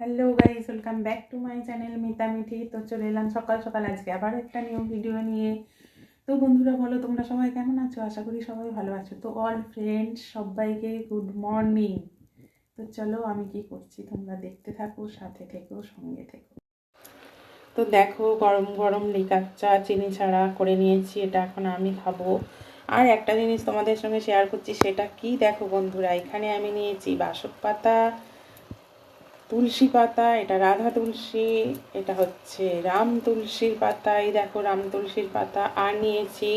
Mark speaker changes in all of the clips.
Speaker 1: Hello guys, welcome back to my channel Mita Mithi. তো চলে এলাম সকাল সকাল আজকে আবার একটা নিউ ভিডিও নিয়ে। তো বন্ধুরা বলো, তোমরা সবাই কেমন আছো? আশা করি সবাই ভালো আছো। তো অল ফ্রেন্ডস সবাইকে গুড মর্নিং। তো চলো আমি কি করছি তোমরা দেখতে থাকো, সাথে থেকো, সঙ্গে থেকো। তো দেখো, গরম গরম লিকার চা চিনি ছাড়া করে নিয়েছি, এটা এখন আমি খাবো। আর একটা জিনিস তোমাদের সঙ্গে শেয়ার করছি, সেটা কি দেখো বন্ধুরা, এখানে আমি নিয়েছি বাসক পাতা, তুলসী পাতা, এটা রাধা তুলসী, এটা হচ্ছে রাম তুলসীর পাতা, এই দেখো রাম তুলসীর পাতা। আর নিয়েছি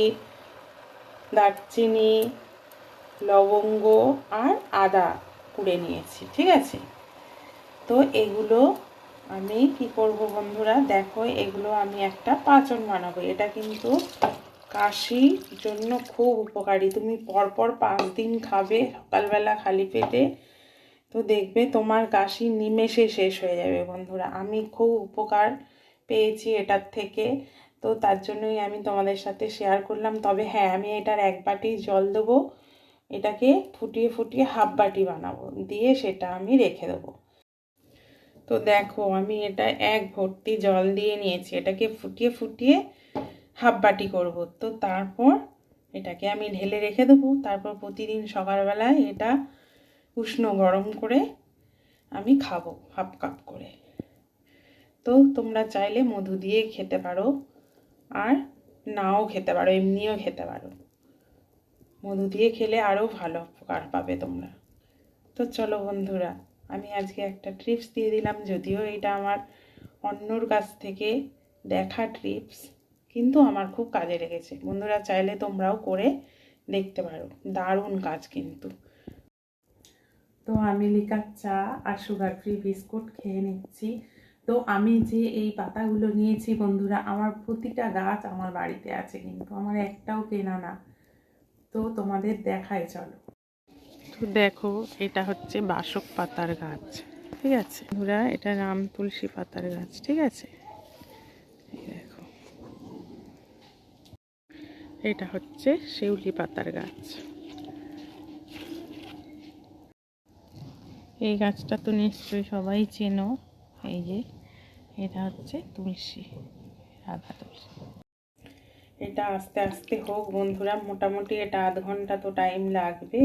Speaker 1: দারচিনি, লবঙ্গ আর আদা কুড়ে নিয়েছি, ঠিক আছে। তো এগুলো আমি কি করব বন্ধুরা, দেখো এগুলো আমি একটা পাচন বানাবো। এটা কিন্তু কাশির জন্য খুব উপকারী। তুমি পরপর 5 দিন খাবে সকালবেলা খালি পেটে, তো দেখবে তোমার কাশি নিমেষে শেষ হয়ে যাবে বন্ধুরা। আমি খুব উপকার পেয়েছি এটার থেকে, তো তার জন্যই আমি তোমাদের সাথে শেয়ার করলাম। তবে হ্যাঁ, আমি এটার 1 বাটি জল দেবো, এটাকে ফুটিয়ে ফুটিয়ে হাফ বাটি বানাবো, দিয়ে সেটা আমি রেখে দেবো। তো দেখো আমি এটা 1 ভর্তি জল দিয়ে নিয়েছি, এটাকে ফুটিয়ে ফুটিয়ে হাফ বাটি করব। তো তারপর এটাকে আমি ঢেলে রেখে দেবো। তারপর প্রতিদিন সকালবেলায় এটা উষ্ণ গরম করে আমি খাবো হাফ কাপ করে। তো তোমরা চাইলে মধু দিয়ে খেতে পারো, আর নাও খেতে পারো, এমনিও খেতে পারো। মধু দিয়ে খেলে আরও ভালো উপকার পাবে তোমরা। তো চলো বন্ধুরা, আমি আজকে একটা টিপস দিয়ে দিলাম, যদিও এটা আমার অন্যর কাছ থেকে দেখা টিপস, কিন্তু আমার খুব কাজে লেগেছে। বন্ধুরা চাইলে তোমরাও করে দেখতে পারো, দারুণ কাজ কিন্তু। তো আমি লিকার চা আর সুগার ফ্রি বিস্কুট খেয়ে নিচ্ছি। তো আমি যে এই পাতাগুলো নিয়েছি বন্ধুরা, আমার প্রতিটা গাছ আমার বাড়িতে আছে, কিন্তু আমার একটাও কেনা না। তো তোমাদের দেখাই চলো। তো দেখো, এটা হচ্ছে বাসক পাতার গাছ, ঠিক আছে বন্ধুরা, এটা রাম তুলসী পাতার গাছ, ঠিক আছে। এই দেখো, এটা হচ্ছে শিউলি পাতার গাছ। এই গাছটা তো নিশ্চয়ই সবাই চেনো। এই যে এটা হচ্ছে তুলসী, রাধা তুলসী। এটা আস্তে আস্তে হোক বন্ধুরা, মোটামুটি এটা আধ ঘন্টা তো টাইম লাগবে।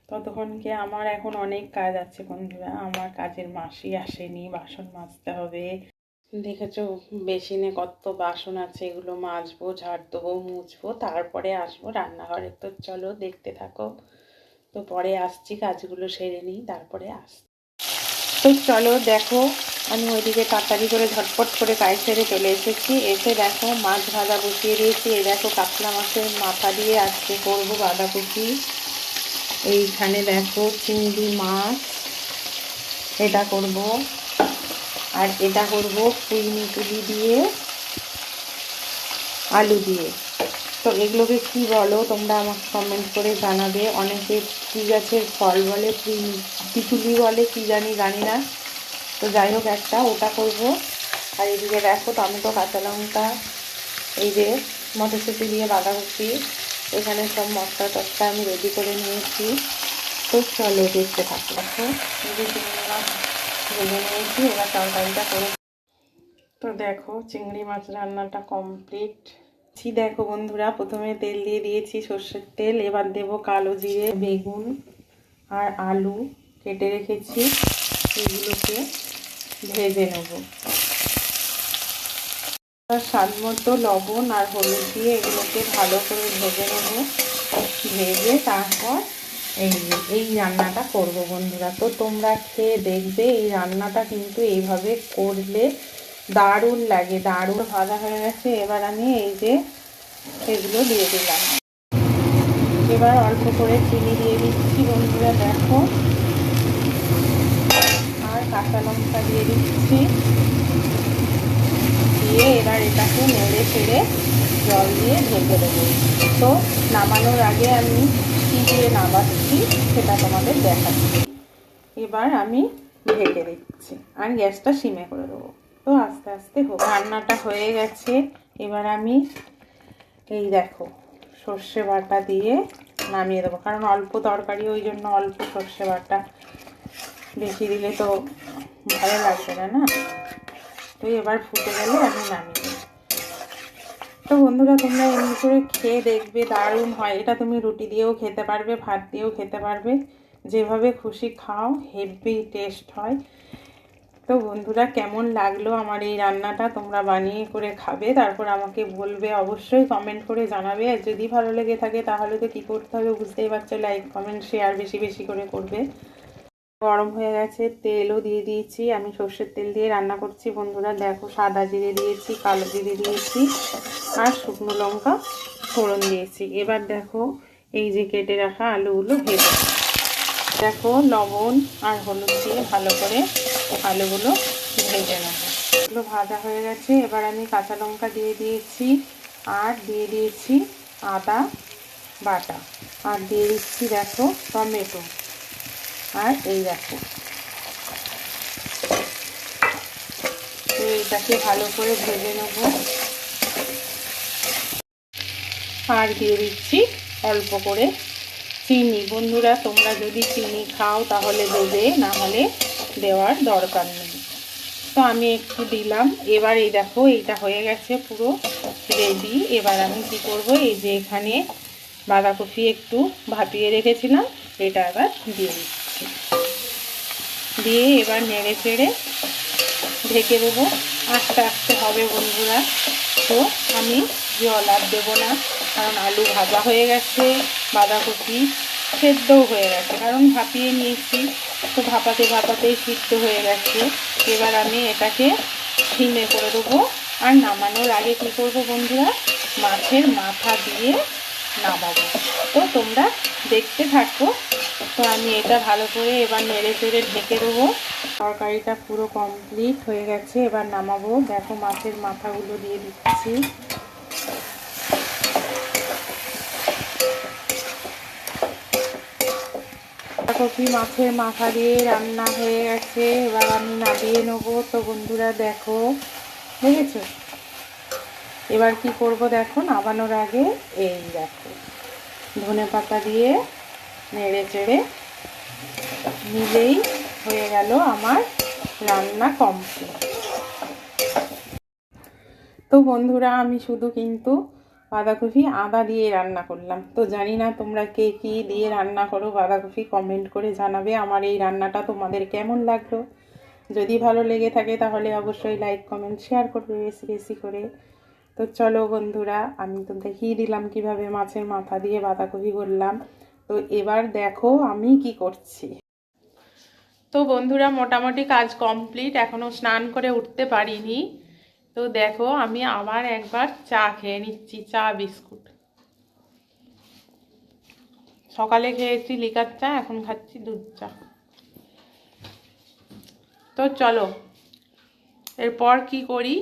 Speaker 1: ততক্ষণকে আমার এখন অনেক কাজ আছে বন্ধুরা, আমার কাজের মাসি আসেনি, বাসন মাজতে হবে। দেখেছো বেসিনে কত বাসন আছে, এগুলো মাজবো, ঝাড় দেবো, মুছবো, তারপরে আসবো রান্নাঘরে। তো চলো দেখতে থাকো। তো পরে আসছি, কাজগুলো সেরে নিই, তারপরে আসছি। তো চলো দেখো, আমি ওইদিকে তাড়াতাড়ি করে ঝটপট করে কাজ সেরে চলে এসেছি। এসে দেখো মাছ ভাজা বসিয়ে দিয়েছি। এই দেখো কাতলা মাছের মাথা দিয়ে আজকে করবো বাঁধাকপি। এইখানে দেখো চিংড়ি মাছ, এটা করব। আর এটা করব পুঁই মিতুলি দিয়ে, আলু দিয়ে। তো এগুলোকে কি বলো তোমরা আমাকে কমেন্ট করে জানাবে। অনেকে কী গাছের ফল বলে, পিতুলি বলে, কি জানি না। তো যাই হোক, একটা ওটা করব। আর এদিকে দেখো টমেটো, কাঁচা লঙ্কা, এই যে মটরশুঁটি দিয়ে বাঁধাকপি, এখানে সব মশলা টশলা আমি রেডি করে নিয়েছি। তো চলো দেখতে থাকো। দেখো এই যে চিংড়ি মাছ ভেজে নিয়েছি, এবার তরকারিটা করে। তো দেখো চিংড়ি মাছ রান্নাটা কমপ্লিট। দেখো বন্ধুরা, প্রথমে তেল দিয়ে দিয়েছি সর্ষের তেল, এবার দেব কালো জিরে, বেগুন আর আলু কেটে রেখেছি, এগুলোকে ভেজে নেব। স্বাদ মতো লবণ আর হলুদ দিয়ে এগুলোকে ভালো করে ভেজে নেব। ভেজে তারপর এই রান্নাটা করব বন্ধুরা। তো তোমরা খেয়ে দেখবে, এই রান্নাটা কিন্তু এইভাবে করলে দারুণ লাগে, দারুণ। ভাজা হয়ে গেছে, এবার আমি এই যে এগুলো দিয়ে দিলাম। এবার অল্প করে চিনি দিয়ে দিচ্ছি বন্ধুরা, দেখো, আর কাঁচা লঙ্কা দিয়ে দিচ্ছি, দিয়ে এবার এটাকে নেড়ে ছেড়ে জল দিয়ে ঢেকে দেবো। তো নামানোর আগে আমি কী দিয়ে নামাচ্ছি সেটা তোমাদের দেখাচ্ছি। এবার আমি ঢেকে দিচ্ছি আর গ্যাসটা সিমে করে দেবো। তো আস্তে আস্তে হোক। রান্নাটা হয়ে গেছে, এবার আমি এই দেখো সর্ষে বাটা দিয়ে নামিয়ে দেবো, কারণ অল্প তরকারি, ওই জন্য অল্প সর্ষে বাটা, বেশি দিলে তো ভালো লাগবে না, না? তো এবার ফুটে গেলে আমি নামিয়ে দেব। তো বন্ধুরা তোমরা এমনি করে খেয়ে দেখবে, দারুণ হয়। এটা তুমি রুটি দিয়েও খেতে পারবে, ভাত দিয়েও খেতে পারবে, যেভাবে খুশি খাও, হেভি টেস্ট হয়। তো বন্ধুরা কেমন লাগলো আমার এই রান্নাটা, তোমরা বানিয়ে করে খাবে, তারপর আমাকে বলবে, অবশ্যই কমেন্ট করে জানাবে। আর যদি ভালো লেগে থাকে তাহলে তো কী করতে হবে বুঝতেই পারছো, লাইক কমেন্ট শেয়ার বেশি বেশি করে করবে। গরম হয়ে গেছে, তেলও দিয়ে দিয়েছি। আমি সর্ষের তেল দিয়ে রান্না করছি বন্ধুরা। দেখো, সাদা জিরে দিয়েছি, কালো জিরে দিয়েছি, আর শুকনো লঙ্কা ফোড়ন দিয়েছি। এবার দেখো এই যে কেটে রাখা আলুগুলো ভেজে, দেখো লবণ আর হলুদ দিয়ে ভালো করে আলুগুলো ভেজে নেব। এগুলো ভাজা হয়ে গেছে। এবার আমি কাঁচা লঙ্কা দিয়ে দিয়েছি, আর দিয়ে দিয়েছি আদা বাটা, আর দিয়ে দিচ্ছি দেখো টমেটো, আর এই দেখো। তো এটাকে ভালো করে ভেজে নেব। আর দিয়ে দিচ্ছি অল্প করে চিনি। বন্ধুরা তোমরা যদি চিনি খাও তাহলে দেবে, না হলে দেওয়ার দরকার নেই। তো আমি একটু দিলাম। এবার এই দেখো এইটা হয়ে গেছে পুরো রেডি। এবার আমি কি করব, এই যে এখানে বাঁধাকপি একটু ভাপিয়ে রেখেছিলাম, এটা আবার দিয়ে দিচ্ছি। দিয়ে এবার নেড়ে চেড়ে ঢেকে দেবো। আস্তে আস্তে হবে বন্ধুরা। তো আমি জল আর দেবো না, কারণ আলু ভাজা হয়ে গেছে, বাঁধাকপি সেদ্ধও হয়ে গেছে, কারণ ভাপিয়ে নিয়েছি। তো ভাপাতে ভাপাতেই সিদ্ধ হয়ে গেছে। এবার আমি এটাকে সিমে করে দেবো। আর নামানোর আগে কী করবো বন্ধুরা, মাছের মাথা দিয়ে নামাবো। তো তোমরা দেখতে থাকো। তো আমি এটা ভালো করে এবার নেড়ে চেড়ে ঢেকে দেবো। তরকারিটা পুরো কমপ্লিট হয়ে গেছে, এবার নামাবো। দেখো মাছের মাথাগুলো দিয়ে দিচ্ছি। বাঁধাকপি মাছের মাথা দিয়ে রান্না হয়ে গেছে, এবার আমি নামিয়ে নেবো। তো বন্ধুরা দেখো, দেখেছো? এবার কি করব দেখো, নামানোর আগে এই দেখো ধনেপাতা দিয়ে নেড়ে চেড়ে নিলেই হয়ে গেল আমার রান্না কমপ্লিট। তো বন্ধুরা আমি শুধু কিন্তু বাঁধাকপি আদা দিয়ে রান্না করলাম। তো জানি না তোমরা কে কী দিয়ে রান্না করো, বাঁধাকপি কমেন্ট করে জানাবে। আমার এই রান্নাটা তোমাদের কেমন লাগলো। যদি ভালো লেগে থাকে তাহলে অবশ্যই লাইক কমেন্ট শেয়ার করবে বেশি বেশি করে। তো চলো বন্ধুরা, আমি তো দেখিয়ে দিলাম কিভাবে মাছের মাথা দিয়ে বাঁধাকপি করলাম। তো এবার দেখো আমি কি করছি। তো বন্ধুরা মোটামুটি কাজ কমপ্লিট, এখনও স্নান করে উঠতে পারিনি। তো দেখো আমি আবার একবার চা খেয়ে নিচ্ছি, চা বিস্কুট। সকালে খেয়েছি লিকার চা, এখন খাচ্ছি দুধ চা। তো চলো এরপর কি করি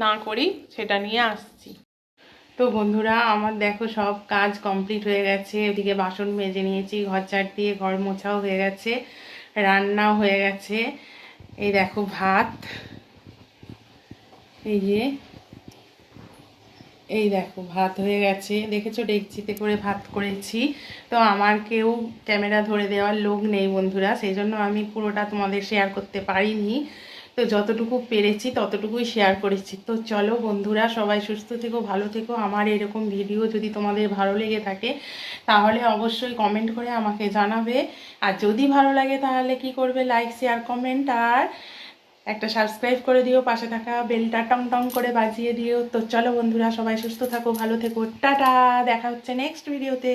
Speaker 1: না করি সেটা নিয়ে আসছি। তো বন্ধুরা আমার দেখো সব কাজ কমপ্লিট হয়ে গেছে। এদিকে বাসন মেজে নিয়েছি, ঘর ঝাড় দিয়ে ঘর মোছাও হয়ে গেছে, রান্নাও হয়ে গেছে। এই দেখো ভাত, এই দেখো ভাত হয়ে গেছে, দেখেছো ডেকচিতে করে ভাত করেছি। তো আমার কেউ ক্যামেরা ধরে দেওয়ার লোক নেই বন্ধুরা, সেই জন্য আমি পুরোটা তোমাদের শেয়ার করতে পারিনি। তো যতটুকু পেরেছি ততটুকুই শেয়ার করেছি। তো চলো বন্ধুরা, সবাই সুস্থ থেকো, ভালো থেকো। আমার এরকম ভিডিও যদি তোমাদের ভালো লেগে থাকে তাহলে অবশ্যই কমেন্ট করে আমাকে জানাবে। আর যদি ভালো লাগে তাহলে কি করবে, লাইক শেয়ার কমেন্ট, আর একটা সাবস্ক্রাইব করে দিও, পাশে থাকা বেলটা টং টং করে বাজিয়ে দিও। তো চলো বন্ধুরা, সবাই সুস্থ থাকো, ভালো থেকো, টাটা। দেখা হচ্ছে নেক্সট ভিডিওতে।